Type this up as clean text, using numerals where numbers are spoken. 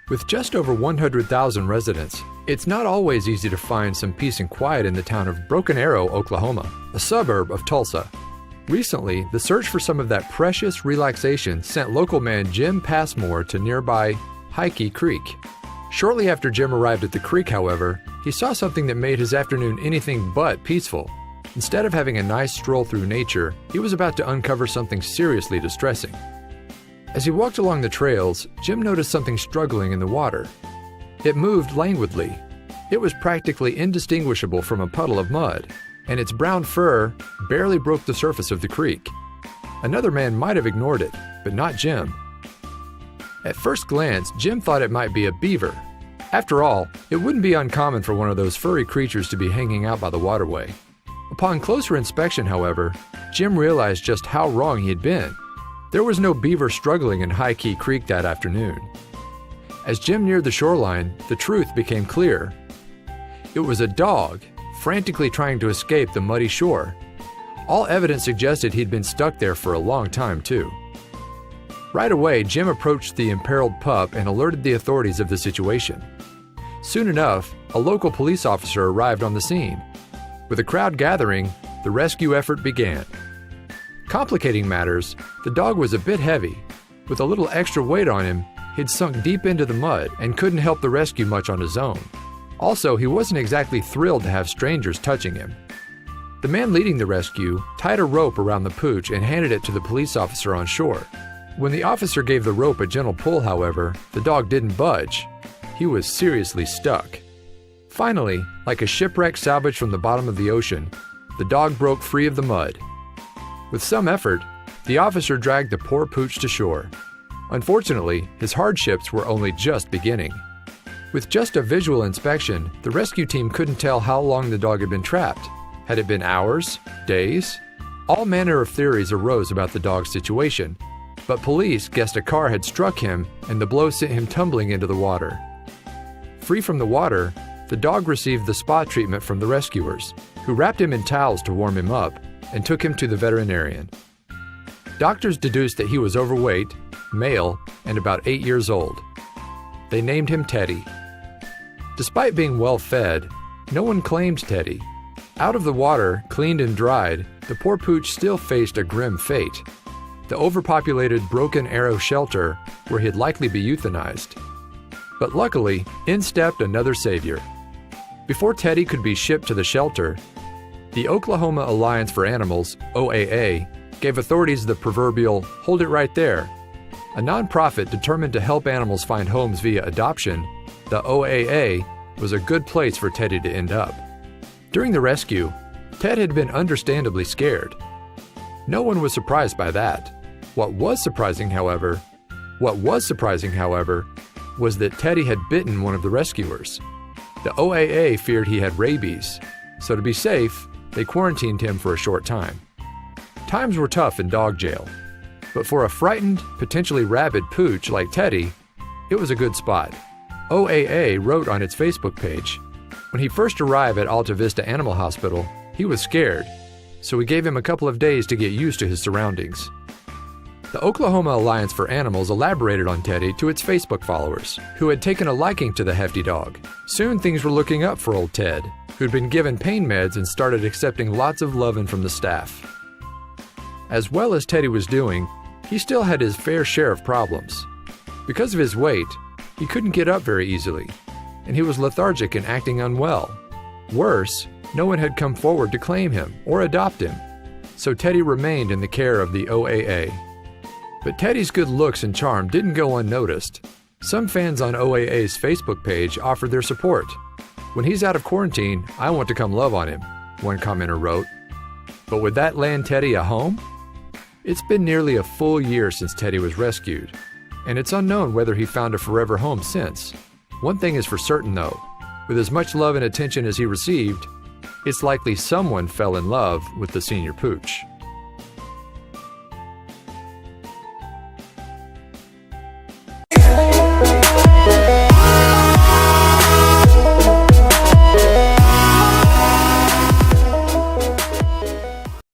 With just over 100,000 residents, it's not always easy to find some peace and quiet in the town of Broken Arrow, Oklahoma, a suburb of Tulsa. Recently, the search for some of that precious relaxation sent local man Jim Passmore to nearby Heike Creek. Shortly after Jim arrived at the creek, however, he saw something that made his afternoon anything but peaceful. Instead of having a nice stroll through nature, he was about to uncover something seriously distressing. As he walked along the trails, Jim noticed something struggling in the water. It moved languidly. It was practically indistinguishable from a puddle of mud, and its brown fur barely broke the surface of the creek. Another man might have ignored it, but not Jim. At first glance, Jim thought it might be a beaver. After all, it wouldn't be uncommon for one of those furry creatures to be hanging out by the waterway. Upon closer inspection, however, Jim realized just how wrong he had been. There was no beaver struggling in Heike Creek that afternoon. As Jim neared the shoreline, the truth became clear. It was a dog, frantically trying to escape the muddy shore. All evidence suggested he'd been stuck there for a long time, too. Right away, Jim approached the imperiled pup and alerted the authorities of the situation. Soon enough, a local police officer arrived on the scene. With a crowd gathering, the rescue effort began. Complicating matters, the dog was a bit heavy. With a little extra weight on him, he'd sunk deep into the mud and couldn't help the rescue much on his own. Also, he wasn't exactly thrilled to have strangers touching him. The man leading the rescue tied a rope around the pooch and handed it to the police officer on shore. When the officer gave the rope a gentle pull, however, the dog didn't budge. He was seriously stuck. Finally, like a shipwreck salvaged from the bottom of the ocean, the dog broke free of the mud. With some effort, the officer dragged the poor pooch to shore. Unfortunately, his hardships were only just beginning. With just a visual inspection, the rescue team couldn't tell how long the dog had been trapped. Had it been hours? Days? All manner of theories arose about the dog's situation, but police guessed a car had struck him and the blow sent him tumbling into the water. Free from the water, the dog received the spa treatment from the rescuers, who wrapped him in towels to warm him up and took him to the veterinarian. Doctors deduced that he was overweight, male, and about 8 years old. They named him Teddy. Despite being well fed, no one claimed Teddy. Out of the water, cleaned and dried, the poor pooch still faced a grim fate: the overpopulated Broken Arrow shelter, where he'd likely be euthanized. But luckily, in stepped another savior. Before Teddy could be shipped to the shelter, the Oklahoma Alliance for Animals, OAA, gave authorities the proverbial "hold it right there." A nonprofit determined to help animals find homes via adoption, the OAA was a good place for Teddy to end up. During the rescue, Ted had been understandably scared. No one was surprised by that. What was surprising, however, was that Teddy had bitten one of the rescuers. The OAA feared he had rabies, so to be safe, they quarantined him for a short time. Times were tough in dog jail, but for a frightened, potentially rabid pooch like Teddy, it was a good spot. OAA wrote on its Facebook page, "When he first arrived at Alta Vista Animal Hospital, he was scared, so we gave him a couple of days to get used to his surroundings." The Oklahoma Alliance for Animals elaborated on Teddy to its Facebook followers, who had taken a liking to the hefty dog. Soon things were looking up for old Ted, who'd been given pain meds and started accepting lots of loving from the staff. As well as Teddy was doing, he still had his fair share of problems. Because of his weight, he couldn't get up very easily, and he was lethargic and acting unwell. Worse, no one had come forward to claim him or adopt him, so Teddy remained in the care of the OAA. But Teddy's good looks and charm didn't go unnoticed. Some fans on OAA's Facebook page offered their support. "When he's out of quarantine, I want to come love on him," one commenter wrote. But would that land Teddy a home? It's been nearly a full year since Teddy was rescued, and it's unknown whether he found a forever home since. One thing is for certain though, with as much love and attention as he received, it's likely someone fell in love with the senior pooch.